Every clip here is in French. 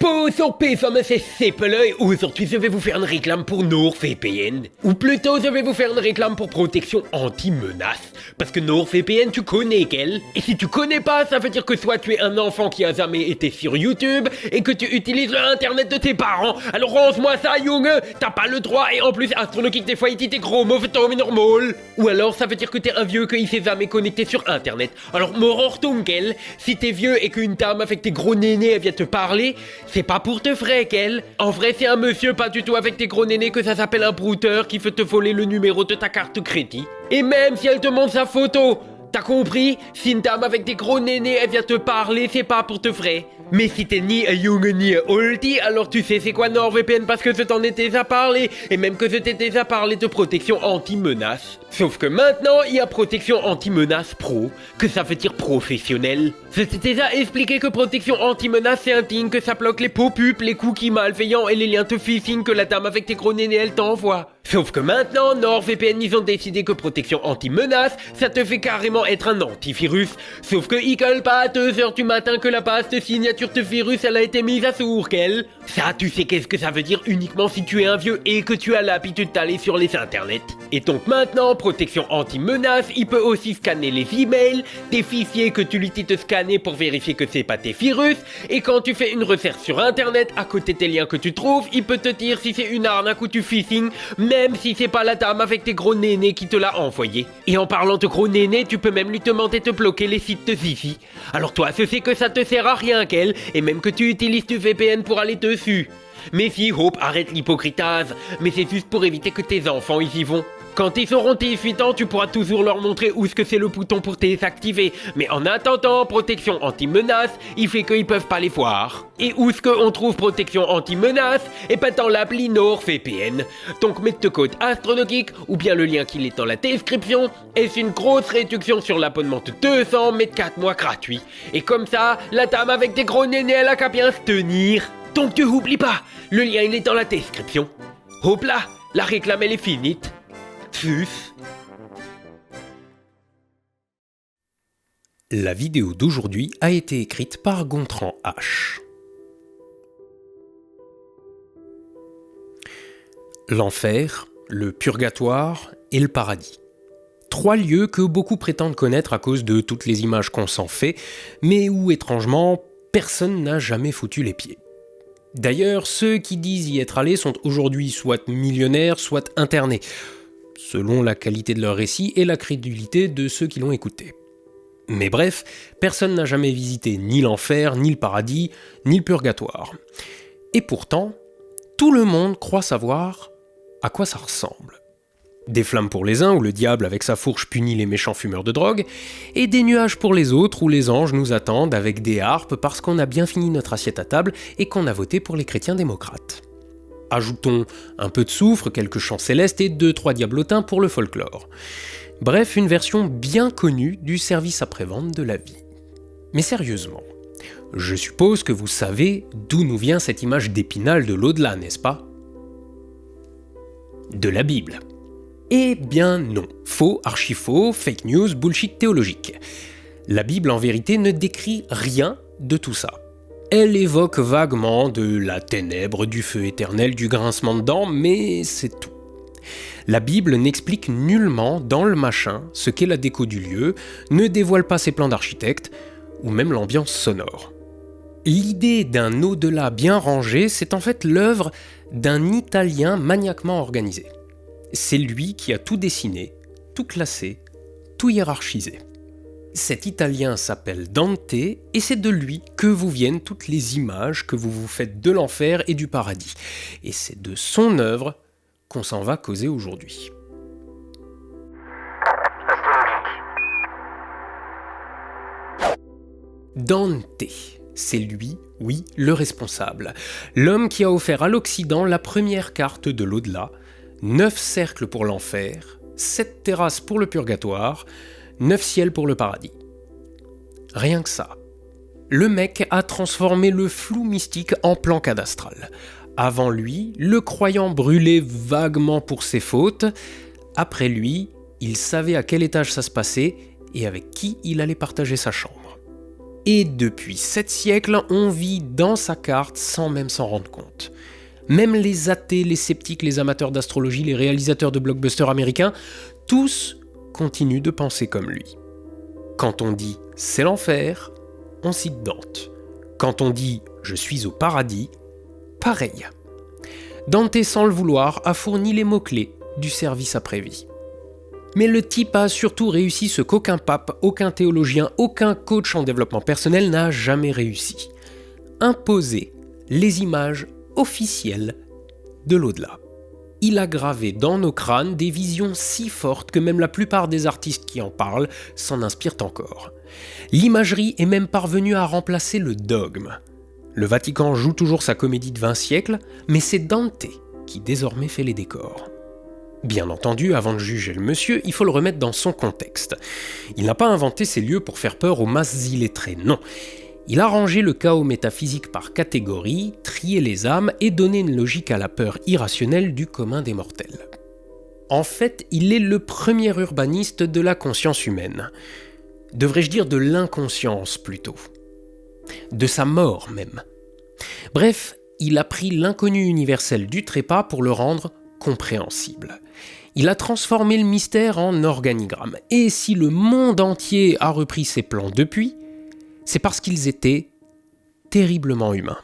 Bonjour personne, c'est Seppele et aujourd'hui je vais vous faire une réclame pour NordVPN. Ou plutôt je vais vous faire une réclame pour protection anti-menace. Parce que NordVPN tu connais qu'elle. Et si tu connais pas, ça veut dire que soit tu es un enfant qui a jamais été sur YouTube et que tu utilises l'internet de tes parents. Alors range-moi ça Junge, t'as pas le droit et en plus Astronogeek des fois il dit t'es gros mauvais temps normal. Ou alors ça veut dire que t'es un vieux qui s'est jamais connecté sur internet. Alors Morortunkel, si t'es vieux et qu'une dame avec tes gros nénés elle vient te parler, c'est pas pour te fréquel. En vrai, c'est un monsieur pas du tout avec tes gros nénés que ça s'appelle un brouteur qui veut te voler le numéro de ta carte crédit. Et même si elle te montre sa photo, t'as compris? Si une dame avec des gros nénés elle vient te parler, c'est pas pour te frais. Mais si t'es ni un young ni un oldie, alors tu sais c'est quoi NordVPN parce que je t'en ai déjà parlé. Et même que je t'ai déjà parlé de protection anti-menace. Sauf que maintenant, il y a protection anti-menace pro, que ça veut dire professionnel. Je t'ai déjà expliqué que protection anti-menace c'est un thing, que ça bloque les pop-up, les cookies malveillants et les liens de phishing que la dame avec tes gros nénés elle t'envoie. Sauf que maintenant, NordVPN ils ont décidé que protection anti-menace, ça te fait carrément être un antivirus. Sauf que ils collent pas à 2h du matin que la base de signature de virus elle a été mise à jour, qu'elle. Ça, tu sais qu'est-ce que ça veut dire uniquement si tu es un vieux et que tu as l'habitude d'aller sur les internets. Et donc maintenant, protection anti-menace, il peut aussi scanner les emails, des fichiers que tu l'utilises de scanner pour vérifier que c'est pas tes virus, et quand tu fais une recherche sur internet, à côté des liens que tu trouves, il peut te dire si c'est une arnaque ou du phishing, même si c'est pas la dame avec tes gros nénés qui te l'a envoyé. Et en parlant de gros nénés, tu peux même lui demander de bloquer les sites de Zizi. Alors toi, je sais que ça te sert à rien, qu'elle, et même que tu utilises du VPN pour aller dessus. Mais si, Hope, arrête l'hypocritase, mais c'est juste pour éviter que tes enfants y vont. Quand ils seront 18 ans, tu pourras toujours leur montrer où est-ce que c'est le bouton pour désactiver. Mais en attendant, protection anti-menace, il fait qu'ils peuvent pas les voir. Et où est-ce qu'on trouve protection anti-menace? Et pas dans l'appli NordVPN. Donc mets le code Astronogeek ou bien le lien qui est dans la description. Et c'est une grosse réduction sur l'abonnement de 200 mais 4 mois gratuits. Et comme ça, la dame avec des gros nénés, elle a qu'à bien se tenir. Donc tu oublies pas, le lien il est dans la description. Hop là, la réclame elle est finie. Tchuss. La vidéo d'aujourd'hui a été écrite par Gontran H. L'enfer, le purgatoire et le paradis. 3 lieux que beaucoup prétendent connaître à cause de toutes les images qu'on s'en fait, mais où étrangement, personne n'a jamais foutu les pieds. D'ailleurs, ceux qui disent y être allés sont aujourd'hui soit millionnaires, soit internés, selon la qualité de leur récit et la crédulité de ceux qui l'ont écouté. Mais bref, personne n'a jamais visité ni l'enfer, ni le paradis, ni le purgatoire. Et pourtant, tout le monde croit savoir à quoi ça ressemble. Des flammes pour les uns, où le diable avec sa fourche punit les méchants fumeurs de drogue, et des nuages pour les autres, où les anges nous attendent avec des harpes parce qu'on a bien fini notre assiette à table et qu'on a voté pour les chrétiens démocrates. Ajoutons un peu de soufre, quelques chants célestes et 2-3 diablotins pour le folklore. Bref, une version bien connue du service après-vente de la vie. Mais sérieusement, je suppose que vous savez d'où nous vient cette image d'Épinal de l'au-delà, n'est-ce pas? De la Bible. Eh bien non, faux, archi-faux, fake news, bullshit théologique. La Bible en vérité ne décrit rien de tout ça. Elle évoque vaguement de la ténèbre, du feu éternel, du grincement de dents, mais c'est tout. La Bible n'explique nullement dans le machin ce qu'est la déco du lieu, ne dévoile pas ses plans d'architecte, ou même l'ambiance sonore. L'idée d'un au-delà bien rangé, c'est en fait l'œuvre d'un Italien maniaquement organisé. C'est lui qui a tout dessiné, tout classé, tout hiérarchisé. Cet Italien s'appelle Dante et c'est de lui que vous viennent toutes les images que vous vous faites de l'enfer et du paradis. Et c'est de son œuvre qu'on s'en va causer aujourd'hui. Dante, c'est lui, oui, le responsable. L'homme qui a offert à l'Occident la première carte de l'au-delà, 9 cercles pour l'enfer, 7 terrasses pour le purgatoire, 9 ciels pour le paradis. Rien que ça. Le mec a transformé le flou mystique en plan cadastral. Avant lui, le croyant brûlait vaguement pour ses fautes. Après lui, il savait à quel étage ça se passait et avec qui il allait partager sa chambre. Et depuis 7 siècles, on vit dans sa carte sans même s'en rendre compte. Même les athées, les sceptiques, les amateurs d'astrologie, les réalisateurs de blockbusters américains, tous continuent de penser comme lui. Quand on dit « c'est l'enfer », on cite Dante. Quand on dit « je suis au paradis », pareil. Dante, sans le vouloir, a fourni les mots-clés du service après-vie. Mais le type a surtout réussi ce qu'aucun pape, aucun théologien, aucun coach en développement personnel n'a jamais réussi. Imposer les images officielles de l'au-delà. Il a gravé dans nos crânes des visions si fortes que même la plupart des artistes qui en parlent s'en inspirent encore. L'imagerie est même parvenue à remplacer le dogme. Le Vatican joue toujours sa comédie de 20 siècles, mais c'est Dante qui désormais fait les décors. Bien entendu, avant de juger le monsieur, il faut le remettre dans son contexte. Il n'a pas inventé ces lieux pour faire peur aux masses illettrées, non. Il a rangé le chaos métaphysique par catégories, trié les âmes et donné une logique à la peur irrationnelle du commun des mortels. En fait, il est le premier urbaniste de la conscience humaine. Devrais-je dire de l'inconscience plutôt. De sa mort même. Bref, il a pris l'inconnu universel du trépas pour le rendre compréhensible. Il a transformé le mystère en organigramme. Et si le monde entier a repris ses plans depuis, c'est parce qu'ils étaient terriblement humains.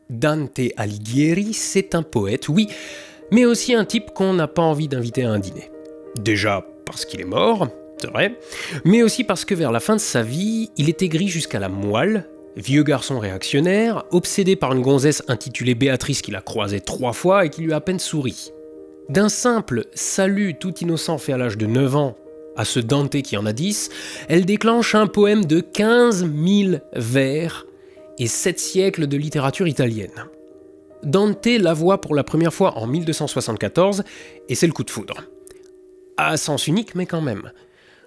Dante Alighieri, c'est un poète, oui, mais aussi un type qu'on n'a pas envie d'inviter à un dîner. Déjà parce qu'il est mort, c'est vrai, mais aussi parce que vers la fin de sa vie, il est aigri jusqu'à la moelle, vieux garçon réactionnaire, obsédé par une gonzesse intitulée Béatrice qu'il a croisée 3 fois et qui lui a à peine souri. D'un simple salut tout innocent fait à l'âge de 9 ans à ce Dante qui en a 10, elle déclenche un poème de 15 000 vers et 7 siècles de littérature italienne. Dante la voit pour la première fois en 1274 et c'est le coup de foudre. À sens unique, mais quand même.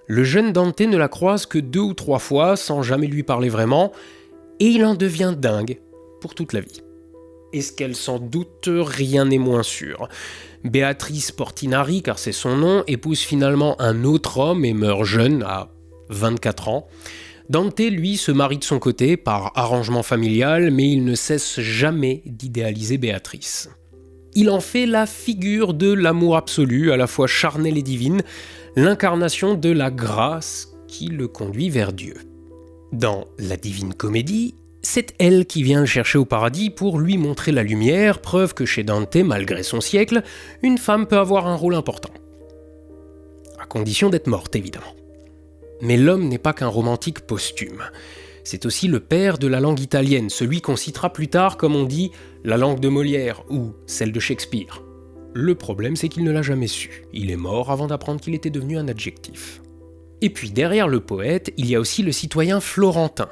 Le jeune Dante ne la croise que 2 ou 3 fois sans jamais lui parler vraiment et il en devient dingue pour toute la vie. Est-ce qu'elle s'en doute? Rien n'est moins sûr. Béatrice Portinari, car c'est son nom, épouse finalement un autre homme et meurt jeune, à 24 ans. Dante, lui, se marie de son côté, par arrangement familial, mais il ne cesse jamais d'idéaliser Béatrice. Il en fait la figure de l'amour absolu, à la fois charnel et divine, l'incarnation de la grâce qui le conduit vers Dieu. Dans la Divine Comédie, c'est elle qui vient le chercher au paradis pour lui montrer la lumière, preuve que chez Dante, malgré son siècle, une femme peut avoir un rôle important. À condition d'être morte, évidemment. Mais l'homme n'est pas qu'un romantique posthume. C'est aussi le père de la langue italienne, celui qu'on citera plus tard comme on dit la langue de Molière ou celle de Shakespeare. Le problème, c'est qu'il ne l'a jamais su. Il est mort avant d'apprendre qu'il était devenu un adjectif. Et puis derrière le poète, il y a aussi le citoyen florentin,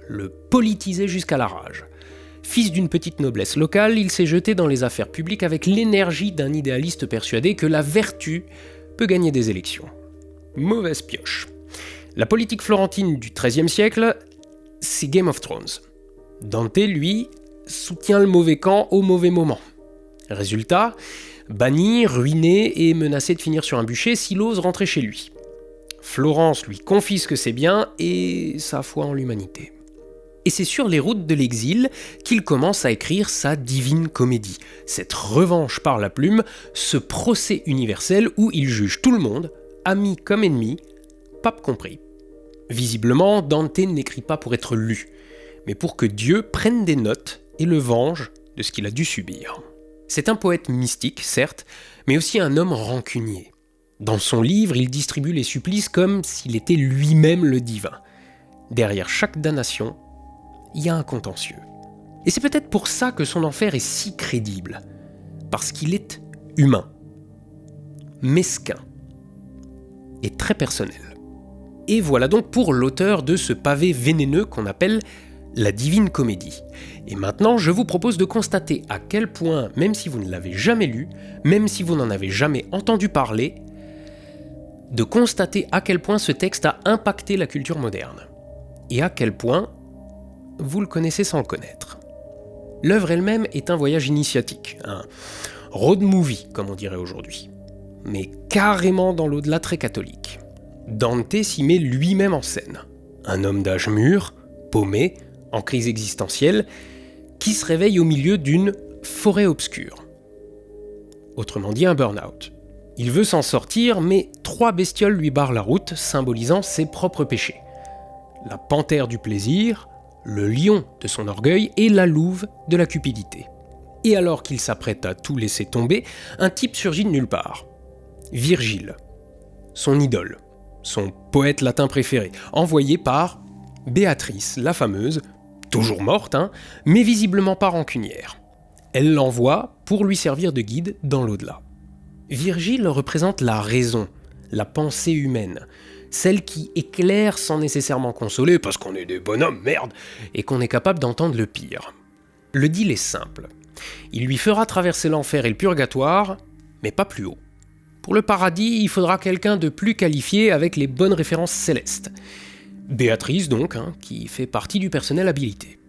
le politisé jusqu'à la rage. Fils d'une petite noblesse locale, il s'est jeté dans les affaires publiques avec l'énergie d'un idéaliste persuadé que la vertu peut gagner des élections. Mauvaise pioche. La politique florentine du XIIIe siècle, c'est Game of Thrones. Dante, lui, soutient le mauvais camp au mauvais moment. Résultat, banni, ruiné et menacé de finir sur un bûcher s'il ose rentrer chez lui. Florence lui confisque ses biens et sa foi en l'humanité. Et c'est sur les routes de l'exil qu'il commence à écrire sa Divine Comédie, cette revanche par la plume, ce procès universel où il juge tout le monde, amis comme ennemis, pape compris. Visiblement, Dante n'écrit pas pour être lu, mais pour que Dieu prenne des notes et le venge de ce qu'il a dû subir. C'est un poète mystique, certes, mais aussi un homme rancunier. Dans son livre, il distribue les supplices comme s'il était lui-même le divin. Derrière chaque damnation, il y a un contentieux. Et c'est peut-être pour ça que son enfer est si crédible. Parce qu'il est humain, mesquin et très personnel. Et voilà donc pour l'auteur de ce pavé vénéneux qu'on appelle la Divine Comédie. Et maintenant, je vous propose de constater à quel point, même si vous ne l'avez jamais lu, même si vous n'en avez jamais entendu parler, de constater à quel point ce texte a impacté la culture moderne. Et à quel point vous le connaissez sans le connaître. L'œuvre elle-même est un voyage initiatique, un road movie, comme on dirait aujourd'hui. Mais carrément dans l'au-delà très catholique. Dante s'y met lui-même en scène. Un homme d'âge mûr, paumé, en crise existentielle, qui se réveille au milieu d'une forêt obscure. Autrement dit, un burn-out. Il veut s'en sortir, mais 3 bestioles lui barrent la route, symbolisant ses propres péchés. La panthère du plaisir, le lion de son orgueil et la louve de la cupidité. Et alors qu'il s'apprête à tout laisser tomber, un type surgit de nulle part. Virgile, son idole, son poète latin préféré, envoyé par Béatrice, la fameuse, toujours morte, mais visiblement pas rancunière. Elle l'envoie pour lui servir de guide dans l'au-delà. Virgile représente la raison, la pensée humaine, celle qui éclaire sans nécessairement consoler, parce qu'on est des bonhommes, merde, et qu'on est capable d'entendre le pire. Le deal est simple. Il lui fera traverser l'enfer et le purgatoire, mais pas plus haut. Pour le paradis, il faudra quelqu'un de plus qualifié avec les bonnes références célestes. Béatrice donc, qui fait partie du personnel habilité.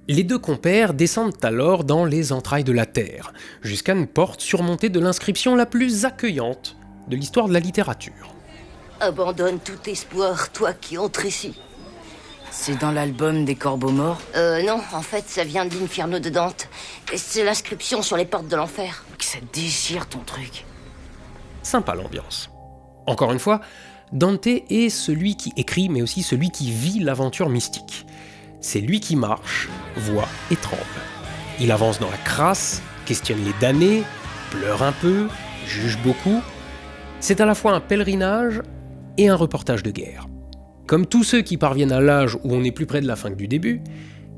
Les 2 compères descendent alors dans les entrailles de la terre, jusqu'à une porte surmontée de l'inscription la plus accueillante de l'histoire de la littérature. Abandonne tout espoir, toi qui entres ici. C'est dans l'album des Corbeaux Morts? Non, en fait, ça vient de l'Inferno de Dante. C'est l'inscription sur les portes de l'enfer. Que ça déchire ton truc. Sympa l'ambiance. Encore une fois, Dante est celui qui écrit, mais aussi celui qui vit l'aventure mystique. C'est lui qui marche, voit et tremble. Il avance dans la crasse, questionne les damnés, pleure un peu, juge beaucoup. C'est à la fois un pèlerinage et un reportage de guerre. Comme tous ceux qui parviennent à l'âge où on est plus près de la fin que du début,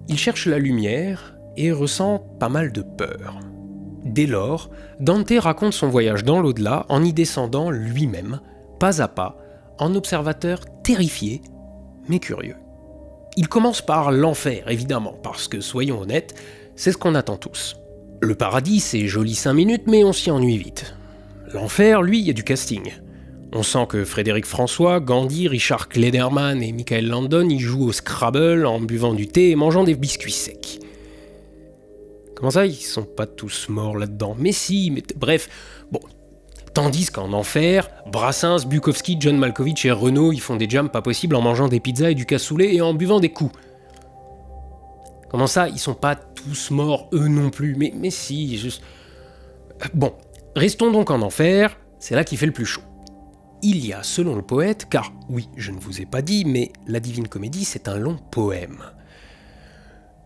il cherche la lumière et ressent pas mal de peur. Dès lors, Dante raconte son voyage dans l'au-delà en y descendant lui-même, pas à pas, en observateur terrifié, mais curieux. Il commence par l'enfer, évidemment, parce que, soyons honnêtes, c'est ce qu'on attend tous. Le paradis, c'est joli 5 minutes, mais on s'y ennuie vite. L'enfer, lui, il y a du casting. On sent que Frédéric François, Gandhi, Richard Klederman et Michael Landon y jouent au Scrabble en buvant du thé et mangeant des biscuits secs. Comment ça, ils sont pas tous morts là-dedans? Mais si, mais bref, bon. Tandis qu'en enfer, Brassens, Bukowski, John Malkovich et Renaud, ils font des jams pas possibles en mangeant des pizzas et du cassoulet et en buvant des coups. Comment ça, ils sont pas tous morts, eux non plus? Mais si, juste... Bon, restons donc en enfer, c'est là qu'il fait le plus chaud. Il y a, selon le poète, car oui, je ne vous ai pas dit, mais la Divine Comédie, c'est un long poème.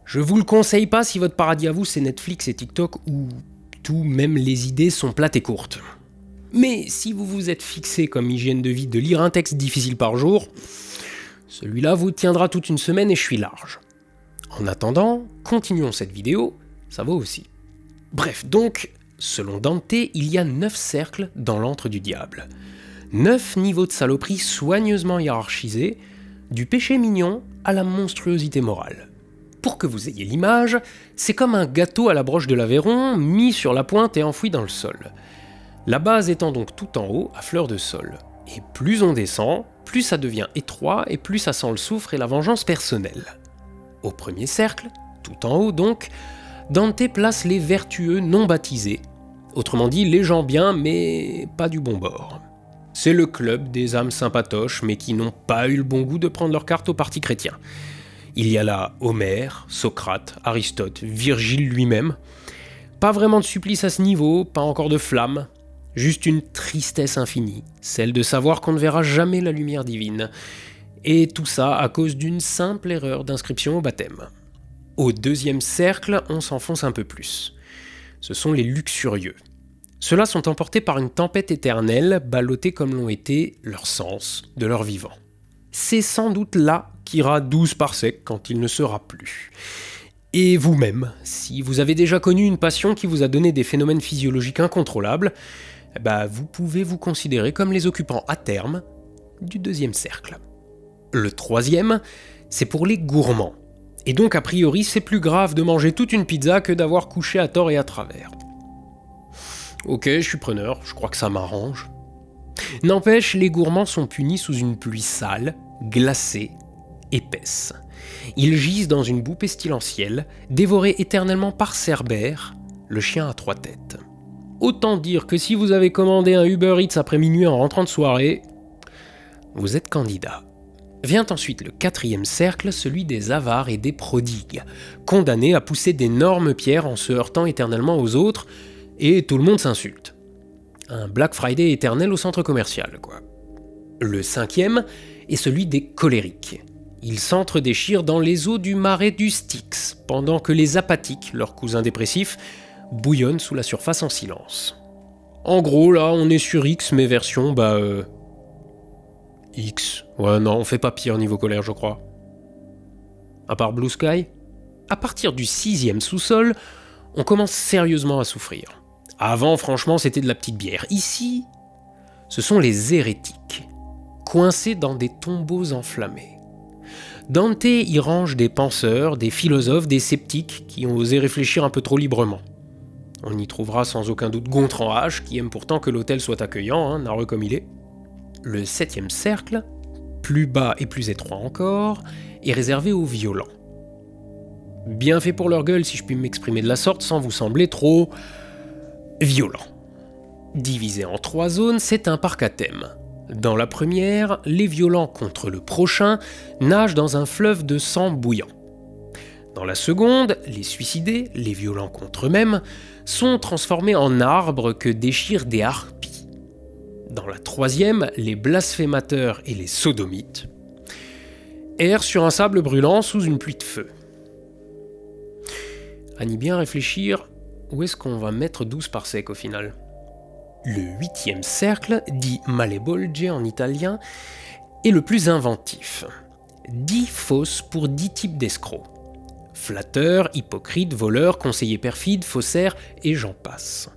Je vous le conseille pas si votre paradis à vous, c'est Netflix et TikTok, où tout, même les idées, sont plates et courtes. Mais si vous vous êtes fixé comme hygiène de vie de lire un texte difficile par jour, celui-là vous tiendra toute une semaine et je suis large. En attendant, continuons cette vidéo, ça vaut aussi. Bref, donc, selon Dante, il y a 9 cercles dans l'antre du diable. 9 niveaux de saloperie soigneusement hiérarchisés, du péché mignon à la monstruosité morale. Pour que vous ayez l'image, c'est comme un gâteau à la broche de l'Aveyron, mis sur la pointe et enfoui dans le sol. La base étant donc tout en haut, à fleur de sol. Et plus on descend, plus ça devient étroit et plus ça sent le soufre et la vengeance personnelle. Au premier cercle, tout en haut donc, Dante place les vertueux non baptisés, autrement dit les gens bien mais pas du bon bord. C'est le club des âmes sympatoches mais qui n'ont pas eu le bon goût de prendre leur carte au parti chrétien. Il y a là Homère, Socrate, Aristote, Virgile lui-même. Pas vraiment de supplice à ce niveau, pas encore de flamme. Juste une tristesse infinie, celle de savoir qu'on ne verra jamais la lumière divine. Et tout ça à cause d'une simple erreur d'inscription au baptême. Au deuxième cercle, on s'enfonce un peu plus. Ce sont les luxurieux. Ceux-là sont emportés par une tempête éternelle, ballottés comme l'ont été leur sens de leur vivant. C'est sans doute là qu'ira 12 parsecs quand il ne sera plus. Et vous-même, si vous avez déjà connu une passion qui vous a donné des phénomènes physiologiques incontrôlables, vous pouvez vous considérer comme les occupants à terme du deuxième cercle. Le troisième, c'est pour les gourmands. Et donc a priori, c'est plus grave de manger toute une pizza que d'avoir couché à tort et à travers. Ok, je suis preneur, je crois que ça m'arrange. N'empêche, les gourmands sont punis sous une pluie sale, glacée, épaisse. Ils gisent dans une boue pestilentielle, dévorés éternellement par Cerbère, le chien à 3 têtes. Autant dire que si vous avez commandé un Uber Eats après minuit en rentrant de soirée, vous êtes candidat. Vient ensuite le 4e cercle, celui des avares et des prodigues, condamnés à pousser d'énormes pierres en se heurtant éternellement aux autres, et tout le monde s'insulte. Un Black Friday éternel au centre commercial, quoi. Le 5e est celui des colériques. Ils s'entre-déchirent dans les eaux du marais du Styx, pendant que les apathiques, leurs cousins dépressifs, bouillonnent sous la surface en silence. En gros, là, on est sur X, mais version, X. Ouais, non, on fait pas pire niveau colère, je crois. À part Blue Sky, à partir du 6e sous-sol, on commence sérieusement à souffrir. Avant, franchement, c'était de la petite bière. Ici, ce sont les hérétiques, coincés dans des tombeaux enflammés. Dante y range des penseurs, des philosophes, des sceptiques qui ont osé réfléchir un peu trop librement. On y trouvera sans aucun doute Gontran H, qui aime pourtant que l'hôtel soit accueillant, narreux comme il est. Le 7e cercle, plus bas et plus étroit encore, est réservé aux violents. Bien fait pour leur gueule, si je puis m'exprimer de la sorte, sans vous sembler trop violent. Divisé en 3 zones, c'est un parc à thème. Dans la première, les violents contre le prochain nagent dans un fleuve de sang bouillant. Dans la seconde, les suicidés, les violents contre eux-mêmes, sont transformés en arbres que déchirent des harpies. Dans la troisième, les blasphémateurs et les sodomites errent sur un sable brûlant sous une pluie de feu. À n'y bien réfléchir, où est-ce qu'on va mettre 12 parsecs au final ? Le 8e cercle, dit Malebolge en italien, est le plus inventif. 10 fosses pour 10 types d'escrocs. Flatteurs, hypocrites, voleurs, conseillers perfides, faussaires, et j'en passe.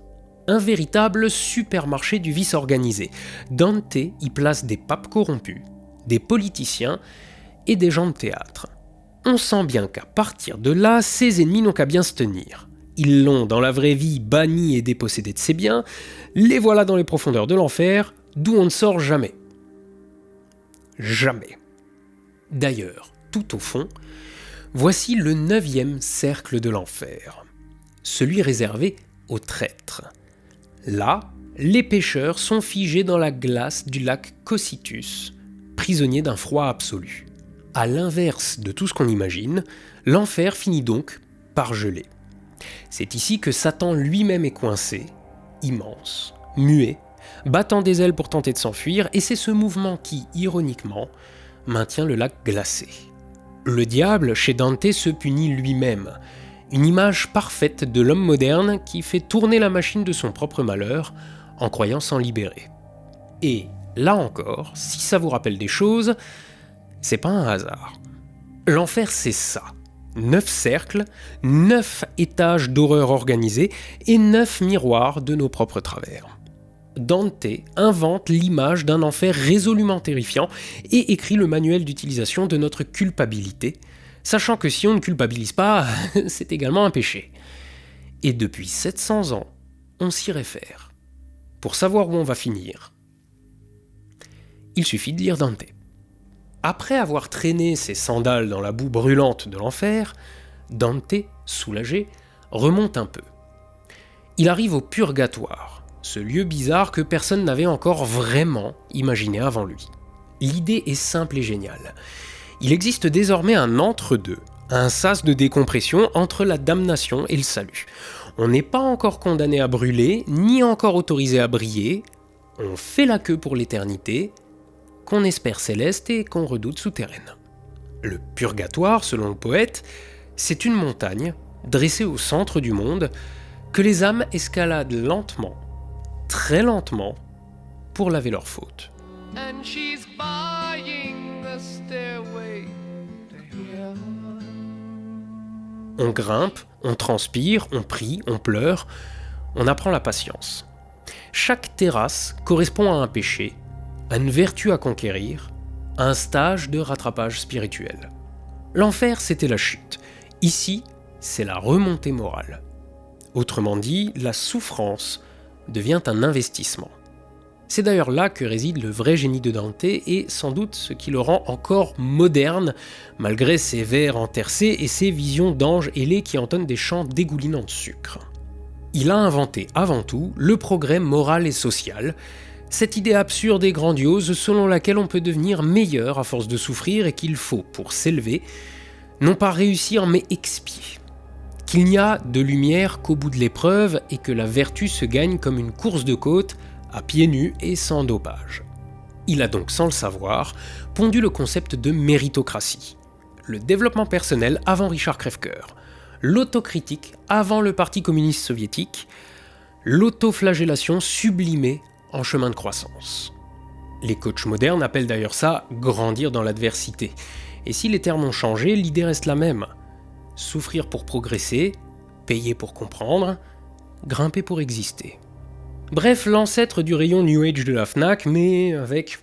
Un véritable supermarché du vice organisé. Dante y place des papes corrompus, des politiciens et des gens de théâtre. On sent bien qu'à partir de là, ses ennemis n'ont qu'à bien se tenir. Ils l'ont dans la vraie vie banni et dépossédé de ses biens, les voilà dans les profondeurs de l'enfer, d'où on ne sort jamais. Jamais. D'ailleurs, tout au fond, voici le 9e cercle de l'enfer, celui réservé aux traîtres. Là, les pécheurs sont figés dans la glace du lac Cocytus, prisonniers d'un froid absolu. À l'inverse de tout ce qu'on imagine, l'enfer finit donc par geler. C'est ici que Satan lui-même est coincé, immense, muet, battant des ailes pour tenter de s'enfuir, et c'est ce mouvement qui, ironiquement, maintient le lac glacé. Le diable, chez Dante, se punit lui-même, une image parfaite de l'homme moderne qui fait tourner la machine de son propre malheur en croyant s'en libérer. Et, là encore, si ça vous rappelle des choses, c'est pas un hasard. L'enfer, c'est ça. 9 cercles, 9 étages d'horreur organisés et 9 miroirs de nos propres travers. Dante invente l'image d'un enfer résolument terrifiant et écrit le manuel d'utilisation de notre culpabilité, sachant que si on ne culpabilise pas, c'est également un péché. Et depuis 700 ans, on s'y réfère. Pour savoir où on va finir, il suffit de lire Dante. Après avoir traîné ses sandales dans la boue brûlante de l'enfer, Dante, soulagé, remonte un peu. Il arrive au purgatoire, ce lieu bizarre que personne n'avait encore vraiment imaginé avant lui. L'idée est simple et géniale. Il existe désormais un entre-deux, un sas de décompression entre la damnation et le salut. On n'est pas encore condamné à brûler, ni encore autorisé à briller. On fait la queue pour l'éternité, qu'on espère céleste et qu'on redoute souterraine. Le purgatoire, selon le poète, c'est une montagne, dressée au centre du monde, que les âmes escaladent lentement, très lentement, pour laver leurs fautes. And she's buying the stairway to heaven. On grimpe, on transpire, on prie, on pleure, on apprend la patience. Chaque terrasse correspond à un péché, à une vertu à conquérir, à un stage de rattrapage spirituel. L'enfer, c'était la chute. Ici, c'est la remontée morale. Autrement dit, la souffrance devient un investissement. C'est d'ailleurs là que réside le vrai génie de Dante et sans doute ce qui le rend encore moderne, malgré ses vers entercés et ses visions d'anges ailés qui entonnent des chants dégoulinants de sucre. Il a inventé avant tout le progrès moral et social, Cette idée absurde et grandiose selon laquelle on peut devenir meilleur à force de souffrir et qu'il faut, pour s'élever, non pas réussir mais expier. Qu'il n'y a de lumière qu'au bout de l'épreuve et que la vertu se gagne comme une course de côte, à pieds nus et sans dopage. Il a donc, sans le savoir, pondu le concept de méritocratie. Le développement personnel avant Richard Crèvecoeur, l'autocritique avant le Parti communiste soviétique, l'autoflagellation sublimée en chemin de croissance. Les coachs modernes appellent d'ailleurs ça « grandir dans l'adversité ». Et si les termes ont changé, l'idée reste la même. Souffrir pour progresser, payer pour comprendre, grimper pour exister. Bref, l'ancêtre du rayon New Age de la Fnac, mais avec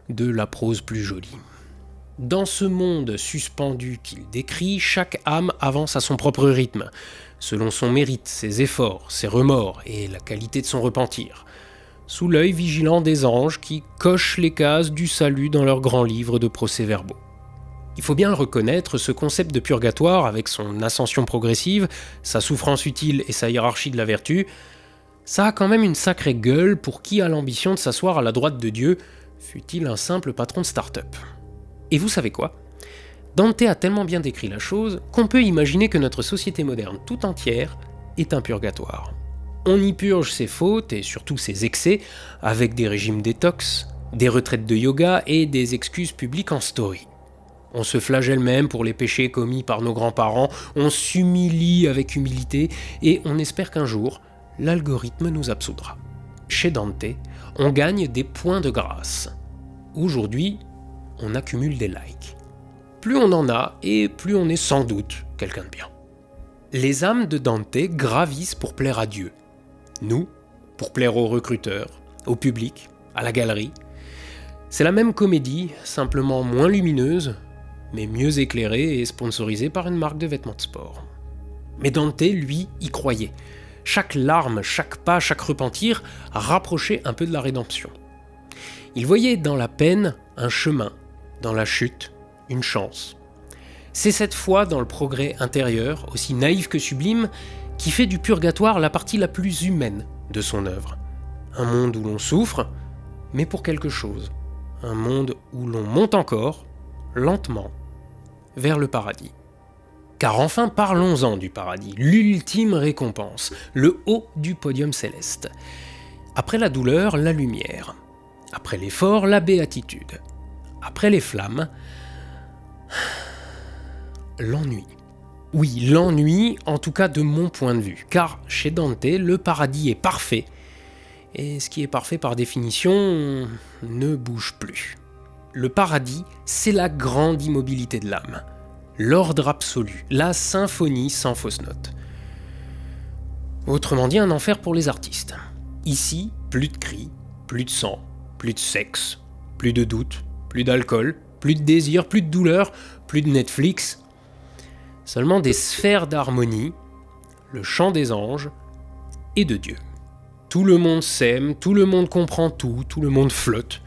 de la prose plus jolie. Dans ce monde suspendu qu'il décrit, chaque âme avance à son propre rythme, selon son mérite, ses efforts, ses remords et la qualité de son repentir, sous l'œil vigilant des anges qui cochent les cases du salut dans leurs grands livres de procès-verbaux. Il faut bien le reconnaître, ce concept de purgatoire, avec son ascension progressive, sa souffrance utile et sa hiérarchie de la vertu, ça a quand même une sacrée gueule pour qui a l'ambition de s'asseoir à la droite de Dieu, fût-il un simple patron de start-up. Et vous savez quoi ? Dante a tellement bien décrit la chose qu'on peut imaginer que notre société moderne tout entière est un purgatoire. On y purge ses fautes et surtout ses excès avec des régimes détox, des retraites de yoga et des excuses publiques en story. On se flagelle même pour les péchés commis par nos grands-parents, on s'humilie avec humilité et on espère qu'un jour, l'algorithme nous absoudra. Chez Dante, on gagne des points de grâce. Aujourd'hui, on accumule des likes. Plus on en a et plus on est sans doute quelqu'un de bien. Les âmes de Dante gravissent pour plaire à Dieu. Nous, pour plaire aux recruteurs, au public, à la galerie. C'est la même comédie, simplement moins lumineuse, mais mieux éclairée et sponsorisée par une marque de vêtements de sport. Mais Dante, lui, y croyait. Chaque larme, chaque pas, chaque repentir rapprochait un peu de la rédemption. Il voyait dans la peine un chemin, dans la chute, une chance. C'est cette foi dans le progrès intérieur, aussi naïf que sublime, qui fait du purgatoire la partie la plus humaine de son œuvre. Un monde où l'on souffre, mais pour quelque chose. Un monde où l'on monte encore, lentement, vers le paradis. Car enfin, parlons-en du paradis, l'ultime récompense, le haut du podium céleste. Après la douleur, la lumière. Après l'effort, la béatitude. Après les flammes, l'ennui. Oui, l'ennui, en tout cas de mon point de vue, car chez Dante, le paradis est parfait, et ce qui est parfait par définition ne bouge plus. Le paradis, c'est la grande immobilité de l'âme, l'ordre absolu, la symphonie sans fausse note. Autrement dit, un enfer pour les artistes. Ici, plus de cris, plus de sang, plus de sexe, plus de doute, plus d'alcool, plus de désir, plus de douleur, plus de Netflix. Seulement des sphères d'harmonie, le chant des anges et de Dieu. Tout le monde s'aime, tout le monde comprend tout le monde flotte.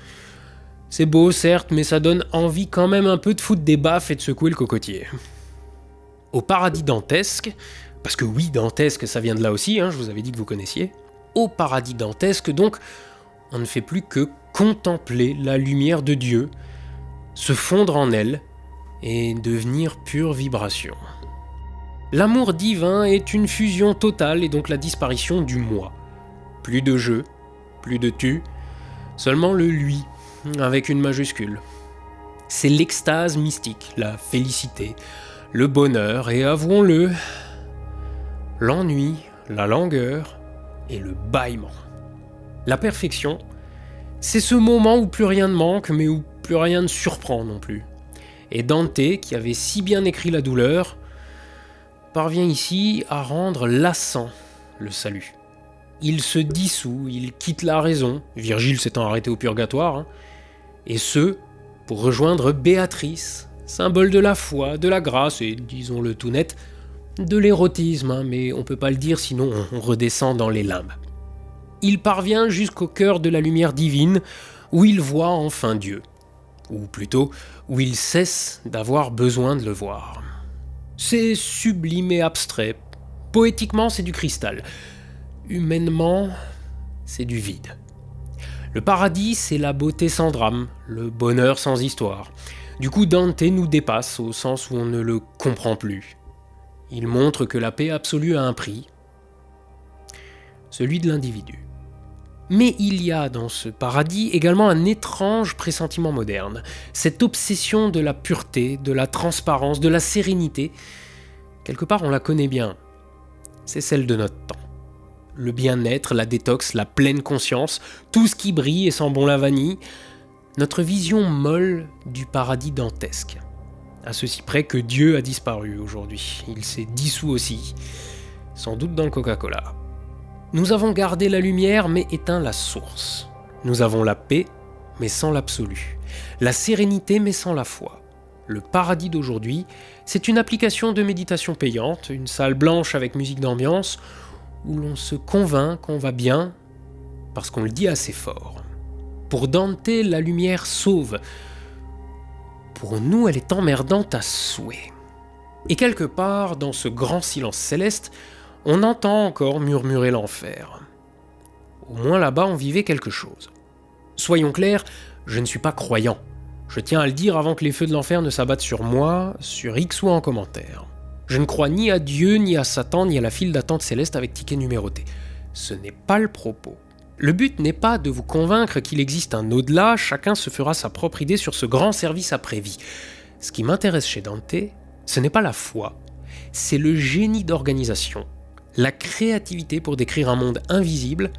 C'est beau certes, mais ça donne envie quand même un peu de foutre des baffes et de secouer le cocotier. Au paradis dantesque, parce que oui, dantesque ça vient de là aussi, je vous avais dit que vous connaissiez. Au paradis dantesque donc, on ne fait plus que contempler la lumière de Dieu, se fondre en elle et devenir pure vibration. L'amour divin est une fusion totale et donc la disparition du moi. Plus de je, plus de tu, seulement le lui, avec une majuscule. C'est l'extase mystique, la félicité, le bonheur et avouons-le, l'ennui, la langueur et le bâillement. La perfection, c'est ce moment où plus rien ne manque, mais où plus rien ne surprend non plus. Et Dante, qui avait si bien écrit la douleur, parvient ici à rendre lassant le salut. Il se dissout, il quitte la raison, Virgile s'étant arrêté au purgatoire, et ce, pour rejoindre Béatrice, symbole de la foi, de la grâce et, disons-le tout net, de l'érotisme, mais on peut pas le dire sinon on redescend dans les limbes. Il parvient jusqu'au cœur de la lumière divine, où il voit enfin Dieu. Ou plutôt, où il cesse d'avoir besoin de le voir. C'est sublime et abstrait. Poétiquement, c'est du cristal. Humainement, c'est du vide. Le paradis, c'est la beauté sans drame, le bonheur sans histoire. Du coup, Dante nous dépasse au sens où on ne le comprend plus. Il montre que la paix absolue a un prix, celui de l'individu. Mais il y a dans ce paradis également un étrange pressentiment moderne, cette obsession de la pureté, de la transparence, de la sérénité. Quelque part, on la connaît bien. C'est celle de notre temps. Le bien-être, la détox, la pleine conscience, tout ce qui brille et sent bon la vanille. Notre vision molle du paradis dantesque. À ceci près que Dieu a disparu aujourd'hui. Il s'est dissous aussi, sans doute dans le Coca-Cola. Nous avons gardé la lumière mais éteint la source. Nous avons la paix mais sans l'absolu. La sérénité mais sans la foi. Le paradis d'aujourd'hui, c'est une application de méditation payante, une salle blanche avec musique d'ambiance, où l'on se convainc qu'on va bien parce qu'on le dit assez fort. Pour Dante, la lumière sauve. Pour nous, elle est emmerdante à souhait. Et quelque part, dans ce grand silence céleste, on entend encore murmurer l'enfer. Au moins là-bas, on vivait quelque chose. Soyons clairs, je ne suis pas croyant. Je tiens à le dire avant que les feux de l'enfer ne s'abattent sur moi, sur X ou en commentaire. Je ne crois ni à Dieu, ni à Satan, ni à la file d'attente céleste avec ticket numéroté. Ce n'est pas le propos. Le but n'est pas de vous convaincre qu'il existe un au-delà, chacun se fera sa propre idée sur ce grand service après-vie. Ce qui m'intéresse chez Dante, ce n'est pas la foi, c'est le génie d'organisation, la créativité pour décrire un monde invisible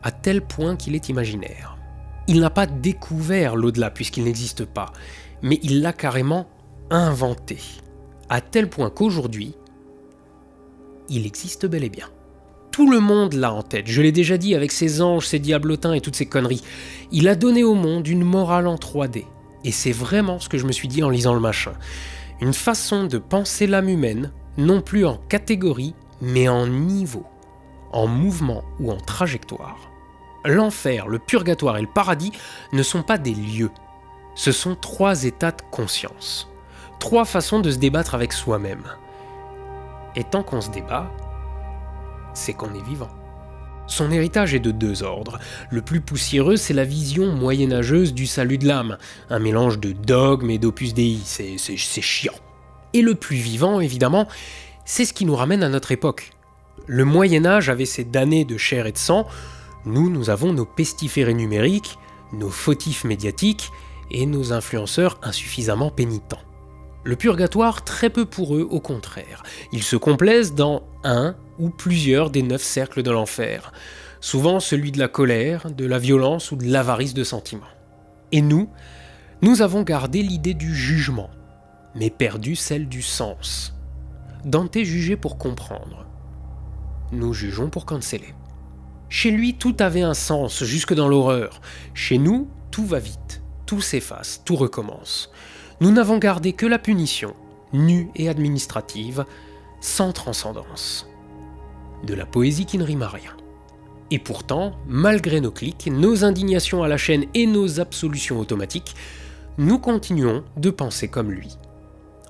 à tel point qu'il est imaginaire. Il n'a pas découvert l'au-delà puisqu'il n'existe pas, mais il l'a carrément inventé, à tel point qu'aujourd'hui, il existe bel et bien. Tout le monde l'a en tête, je l'ai déjà dit avec ses anges, ses diablotins et toutes ces conneries. Il a donné au monde une morale en 3D. Et c'est vraiment ce que je me suis dit en lisant le machin. Une façon de penser l'âme humaine, non plus en catégorie, mais en niveau, en mouvement ou en trajectoire. L'enfer, le purgatoire et le paradis ne sont pas des lieux. Ce sont 3 états de conscience. 3 façons de se débattre avec soi-même. Et tant qu'on se débat, c'est qu'on est vivant. Son héritage est de 2 ordres. Le plus poussiéreux, c'est la vision moyenâgeuse du salut de l'âme, un mélange de dogmes et d'opus dei, c'est chiant. Et le plus vivant, évidemment, c'est ce qui nous ramène à notre époque. Le Moyen-Âge avait ses damnés de chair et de sang, nous avons nos pestiférés numériques, nos fautifs médiatiques et nos influenceurs insuffisamment pénitents. Le purgatoire, très peu pour eux, au contraire. Ils se complaisent dans un ou plusieurs des 9 cercles de l'enfer, souvent celui de la colère, de la violence ou de l'avarice de sentiments. Et nous avons gardé l'idée du jugement, mais perdu celle du sens. Dante jugeait pour comprendre. Nous jugeons pour canceller. Chez lui, tout avait un sens, jusque dans l'horreur. Chez nous, tout va vite, tout s'efface, tout recommence. Nous n'avons gardé que la punition, nue et administrative, sans transcendance. De la poésie qui ne rime à rien. Et pourtant, malgré nos clics, nos indignations à la chaîne et nos absolutions automatiques, nous continuons de penser comme lui.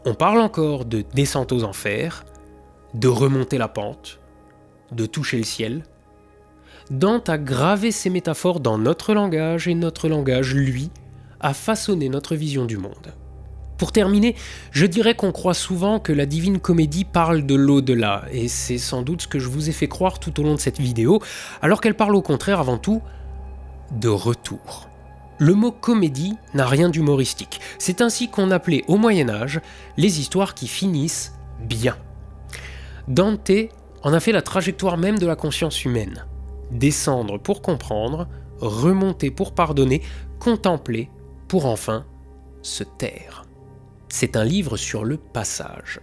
On parle encore de descente aux enfers, de remonter la pente, de toucher le ciel. Dante a gravé ces métaphores dans notre langage et notre langage, lui, a façonné notre vision du monde. Pour terminer, je dirais qu'on croit souvent que la Divine Comédie parle de l'au-delà, et c'est sans doute ce que je vous ai fait croire tout au long de cette vidéo, alors qu'elle parle au contraire avant tout de retour. Le mot comédie n'a rien d'humoristique, c'est ainsi qu'on appelait au Moyen-Âge les histoires qui finissent bien. Dante en a fait la trajectoire même de la conscience humaine. Descendre pour comprendre, remonter pour pardonner, contempler pour enfin se taire. C'est un livre sur le passage.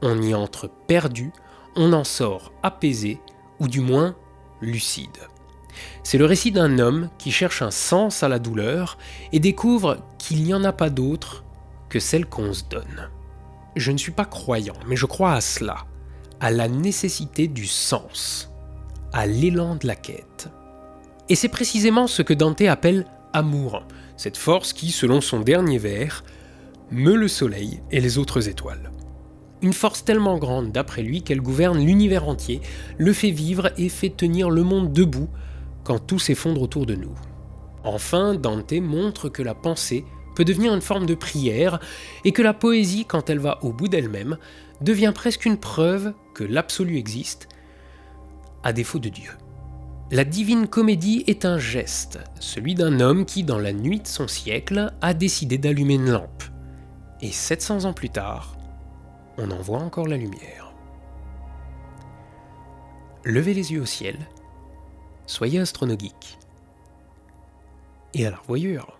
On y entre perdu, on en sort apaisé, ou du moins lucide. C'est le récit d'un homme qui cherche un sens à la douleur et découvre qu'il n'y en a pas d'autre que celle qu'on se donne. Je ne suis pas croyant, mais je crois à cela, à la nécessité du sens, à l'élan de la quête. Et c'est précisément ce que Dante appelle amour, cette force qui, selon son dernier vers, meut le soleil et les autres étoiles. Une force tellement grande d'après lui qu'elle gouverne l'univers entier, le fait vivre et fait tenir le monde debout quand tout s'effondre autour de nous. Enfin, Dante montre que la pensée peut devenir une forme de prière et que la poésie, quand elle va au bout d'elle-même, devient presque une preuve que l'absolu existe, à défaut de Dieu. La Divine Comédie est un geste, celui d'un homme qui, dans la nuit de son siècle, a décidé d'allumer une lampe. Et 700 ans plus tard, on en voit encore la lumière. Levez les yeux au ciel, soyez astronogeek. Et à la revoyure.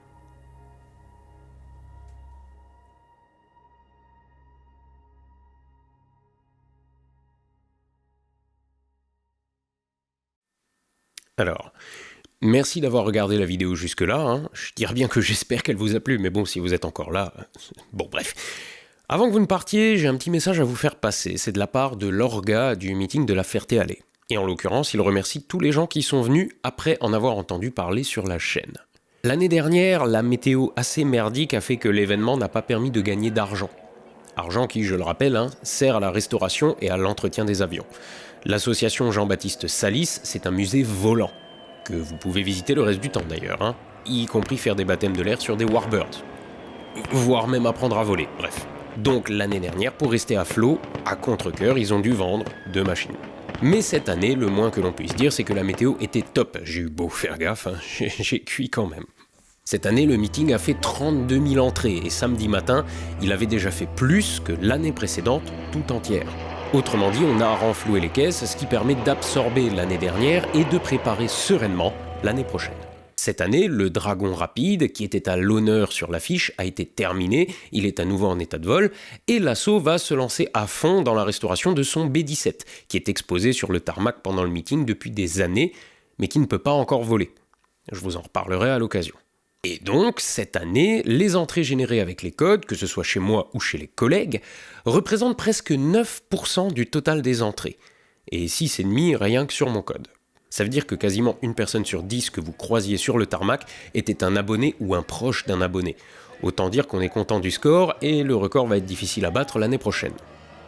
Alors, merci d'avoir regardé la vidéo jusque-là, hein. Je dirais bien que j'espère qu'elle vous a plu, mais bon, si vous êtes encore là... Bon, bref. Avant que vous ne partiez, j'ai un petit message à vous faire passer. C'est de la part de l'orga du meeting de la Ferté-Alais. Et en l'occurrence, il remercie tous les gens qui sont venus après en avoir entendu parler sur la chaîne. L'année dernière, la météo assez merdique a fait que l'événement n'a pas permis de gagner d'argent. Argent qui, je le rappelle, sert à la restauration et à l'entretien des avions. L'association Jean-Baptiste Salis, c'est un musée volant, que vous pouvez visiter le reste du temps d'ailleurs, y compris faire des baptêmes de l'air sur des Warbirds. Voire même apprendre à voler, bref. Donc l'année dernière, pour rester à flot, à contre-cœur, ils ont dû vendre 2 machines. Mais cette année, le moins que l'on puisse dire, c'est que la météo était top. J'ai eu beau faire gaffe, j'ai cuit quand même. Cette année, le meeting a fait 32 000 entrées, et samedi matin, il avait déjà fait plus que l'année précédente tout entière. Autrement dit, on a renfloué les caisses, ce qui permet d'absorber l'année dernière et de préparer sereinement l'année prochaine. Cette année, le Dragon Rapide, qui était à l'honneur sur l'affiche, a été terminé, il est à nouveau en état de vol, et l'assaut va se lancer à fond dans la restauration de son B-17, qui est exposé sur le tarmac pendant le meeting depuis des années, mais qui ne peut pas encore voler. Je vous en reparlerai à l'occasion. Et donc, cette année, les entrées générées avec les codes, que ce soit chez moi ou chez les collègues, représentent presque 9% du total des entrées, et 6,5% rien que sur mon code. Ça veut dire que quasiment une personne sur 10 que vous croisiez sur le tarmac était un abonné ou un proche d'un abonné. Autant dire qu'on est content du score et le record va être difficile à battre l'année prochaine.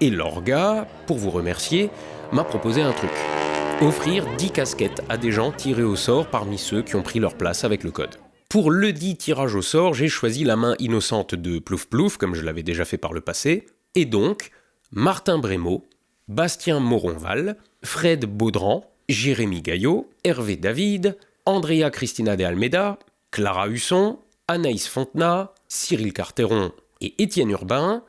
Et l'orga, pour vous remercier, m'a proposé un truc. Offrir 10 casquettes à des gens tirés au sort parmi ceux qui ont pris leur place avec le code. Pour le dit tirage au sort, j'ai choisi la main innocente de Plouf Plouf, comme je l'avais déjà fait par le passé, et donc Martin Brémaud, Bastien Moronval, Fred Baudran, Jérémy Gaillot, Hervé David, Andrea Cristina de Almeida, Clara Husson, Anaïs Fontenat, Cyril Carteron et Étienne Urbain.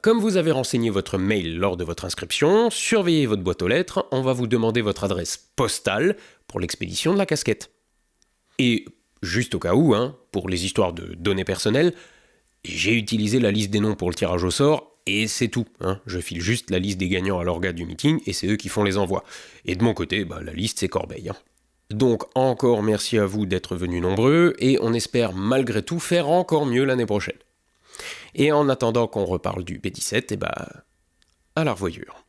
Comme vous avez renseigné votre mail lors de votre inscription, surveillez votre boîte aux lettres, on va vous demander votre adresse postale pour l'expédition de la casquette. Et juste au cas où, pour les histoires de données personnelles, j'ai utilisé la liste des noms pour le tirage au sort, et c'est tout. Je file juste la liste des gagnants à l'orga du meeting, et c'est eux qui font les envois. Et de mon côté, la liste c'est corbeille. Donc encore merci à vous d'être venus nombreux, et on espère malgré tout faire encore mieux l'année prochaine. Et en attendant qu'on reparle du B17, à la revoyure.